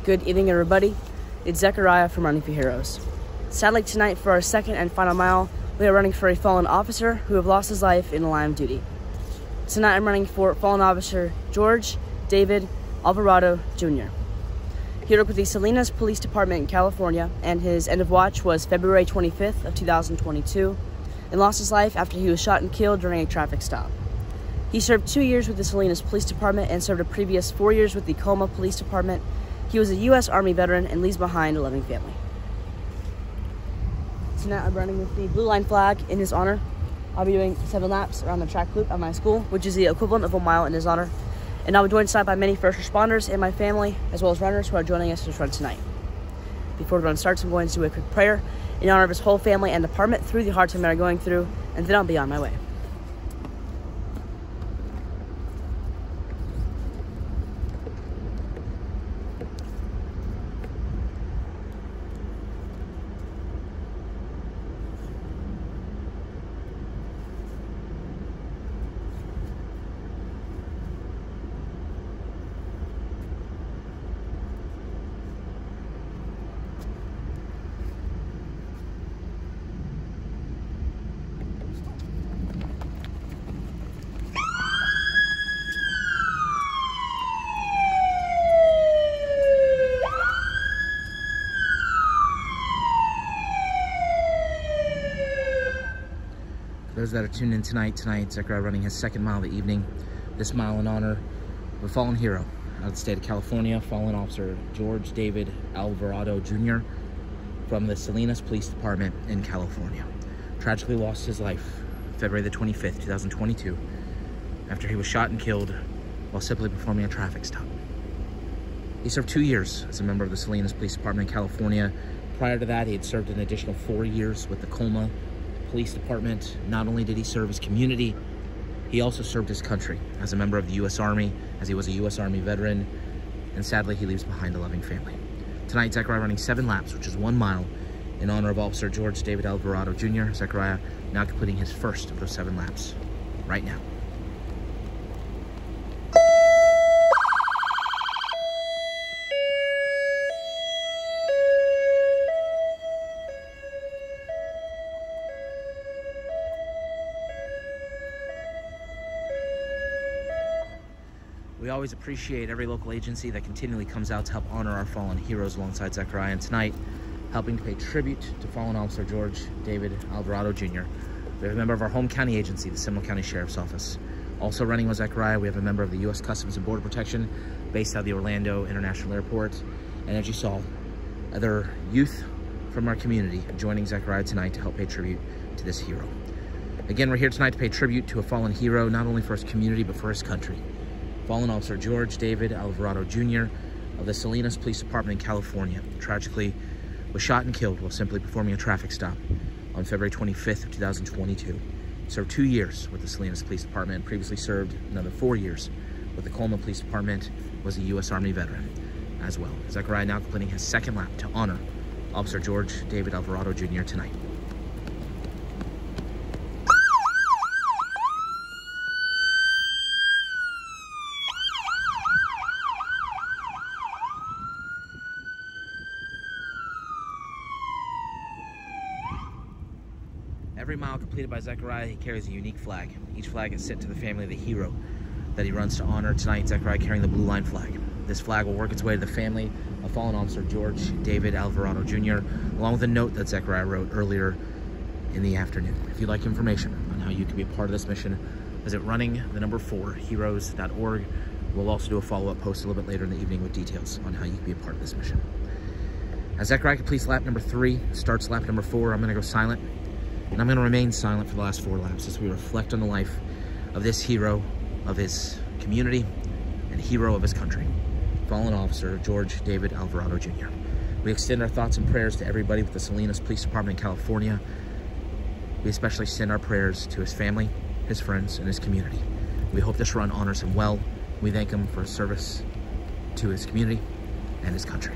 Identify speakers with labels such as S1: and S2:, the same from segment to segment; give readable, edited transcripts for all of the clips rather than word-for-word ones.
S1: Good evening, everybody. It's Zechariah from Running for Heroes. Sadly, tonight for our second and final mile, we are running for a fallen officer who have lost his life in the line of duty. Tonight I'm running for fallen officer George David Alvarado Jr. He worked with the Salinas Police Department in California, and his end of watch was February 25th of 2022, and lost his life after he was shot and killed during a traffic stop. He served 2 years with the Salinas Police Department and served a previous 4 years with the Colma Police Department. He was a U.S. Army veteran and leaves behind a loving family. Tonight I'm running with the Blue Line flag in his honor. I'll be doing 7 laps around the track loop at my school, which is the equivalent of a mile in his honor. And I'll be joined tonight by many first responders and my family, as well as runners who are joining us to run tonight. Before the run starts, I'm going to do a quick prayer in honor of his whole family and department through the hard time they're going through, and then I'll be on my way.
S2: For those that are tuned in tonight, Zechariah running his second mile of the evening. This mile in honor of a fallen hero out of the state of California, fallen officer George David Alvarado Jr. from the Salinas Police Department in California. Tragically lost his life February the 25th, 2022, after he was shot and killed while simply performing a traffic stop. He served 2 years as a member of the Salinas Police Department in California. Prior to that, he had served an additional 4 years with the Colma Police Department. Not only did he serve his community, he also served his country as a member of the U.S. Army, as he was a U.S. Army veteran, and sadly he leaves behind a loving family. Tonight, Zechariah running 7 laps, which is 1 mile, in honor of Officer George David Alvarado Jr. Zechariah now completing his first of those 7 laps right now. We always appreciate every local agency that continually comes out to help honor our fallen heroes alongside Zechariah, and tonight, helping to pay tribute to fallen officer George David Alvarado Jr. We have a member of our home county agency, the Seminole County Sheriff's Office. Also running with Zechariah, we have a member of the U.S. Customs and Border Protection based out of the Orlando International Airport. And as you saw, other youth from our community joining Zechariah tonight to help pay tribute to this hero. Again, we're here tonight to pay tribute to a fallen hero, not only for his community, but for his country. Fallen officer George David Alvarado Jr. of the Salinas Police Department in California tragically was shot and killed while simply performing a traffic stop on February 25th of 2022. Served 2 years with the Salinas Police Department and previously served another 4 years with the Colma Police Department, was a U.S. Army veteran as well. Zechariah now completing his second lap to honor Officer George David Alvarado Jr. tonight. Every mile completed by Zechariah, he carries a unique flag. Each flag is sent to the family of the hero that he runs to honor. Tonight, Zechariah carrying the Blue Line flag. This flag will work its way to the family of fallen officer George David Alvarado Jr., along with a note that Zechariah wrote earlier in the afternoon. If you'd like information on how you can be a part of this mission, visit running4heroes.org. We'll also do a follow-up post a little bit later in the evening with details on how you can be a part of this mission. As Zechariah completes lap number 3, starts lap number 4, I'm going to go silent. And I'm going to remain silent for the last 4 laps as we reflect on the life of this hero of his community and hero of his country, fallen officer George David Alvarado Jr. We extend our thoughts and prayers to everybody with the Salinas Police Department in California. We especially send our prayers to his family, his friends, and his community. We hope this run honors him well. We thank him for his service to his community and his country.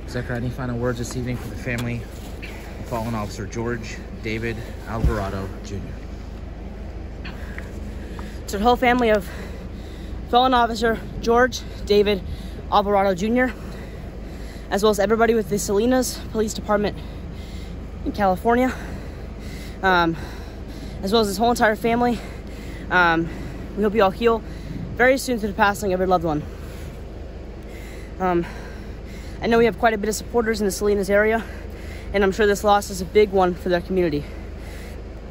S2: Zechariah, any final words this evening for the family of fallen officer George David Alvarado Jr.?
S1: To the whole family of fallen officer George David Alvarado Jr., as well as everybody with the Salinas Police Department in California, as well as his whole entire family, we hope you all heal very soon through the passing of your loved one. I know we have quite a bit of supporters in the Salinas area, and I'm sure this loss is a big one for their community.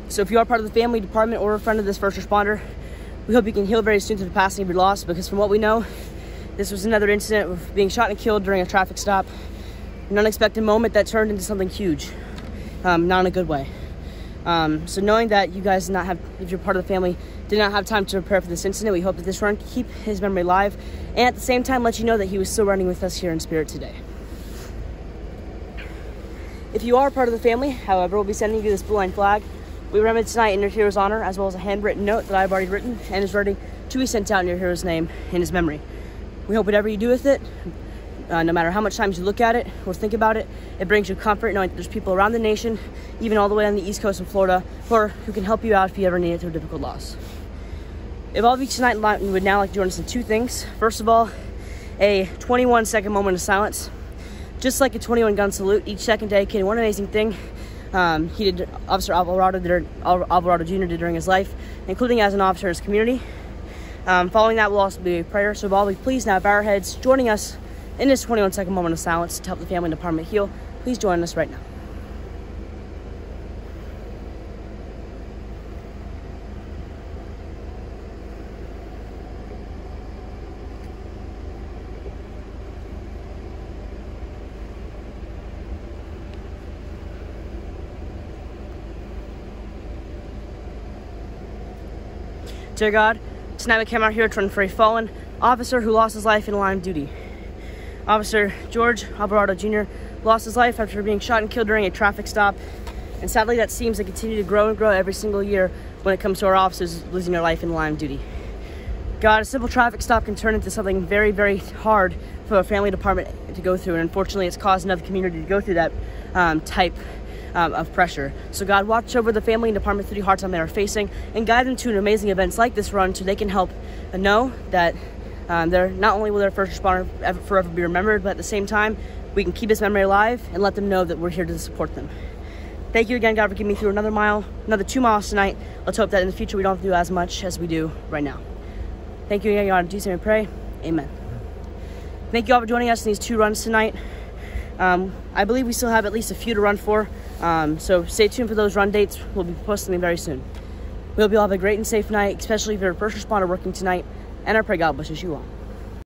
S1: So if you are part of the family, department, or a friend of this first responder, we hope you can heal very soon through the passing of your loss, because from what we know, this was another incident of being shot and killed during a traffic stop, an unexpected moment that turned into something huge, not in a good way. So knowing that you guys did not have, if you're part of the family, did not have time to prepare for this incident, we hope that this run can keep his memory alive, and at the same time let you know that he was still running with us here in spirit today. If you are part of the family, however, we'll be sending you this blue line flag. We remember tonight in your hero's honor, as well as a handwritten note that I've already written and is ready to be sent out in your hero's name in his memory. We hope whatever you do with it, no matter how much times you look at it or think about it, it brings you comfort knowing that there's people around the nation, even all the way on the East Coast of Florida, who can help you out if you ever need it through a difficult loss. If all of you tonight would now like to join us in two things. First of all, a 21-second moment of silence. Just like a 21-gun salute, each second dedicated one amazing thing Officer Alvarado Jr. did during his life, including as an officer in his community. Following that will also be a prayer. So while we please now bow our heads, joining us in this 21-second moment of silence to help the family and department heal, please join us right now. Dear God, tonight we came out here to run for a fallen officer who lost his life in the line of duty. Officer George Alvarado Jr. lost his life after being shot and killed during a traffic stop, and sadly that seems to continue to grow and grow every single year when it comes to our officers losing their life in the line of duty. God, a simple traffic stop can turn into something very, very hard for a family department to go through, and unfortunately it's caused another community to go through that type of pressure. So God, watch over the family and department through the hard time they are facing, and guide them to amazing events like this run so they can help know that they're not only will their first responder forever be remembered, but at the same time we can keep his memory alive and let them know that we're here to support them. Thank you again, God, for getting me through another 2 miles tonight. Let's hope that in the future we don't have to do as much as we do right now. Thank you again, God. In Jesus' name we pray. Amen. Thank you all for joining us in these 2 runs tonight. I believe we still have at least a few to run for, so stay tuned for those run dates. We'll be posting them very soon. We hope you all have a great and safe night, especially if you're a first responder working tonight, and I pray God blesses you all.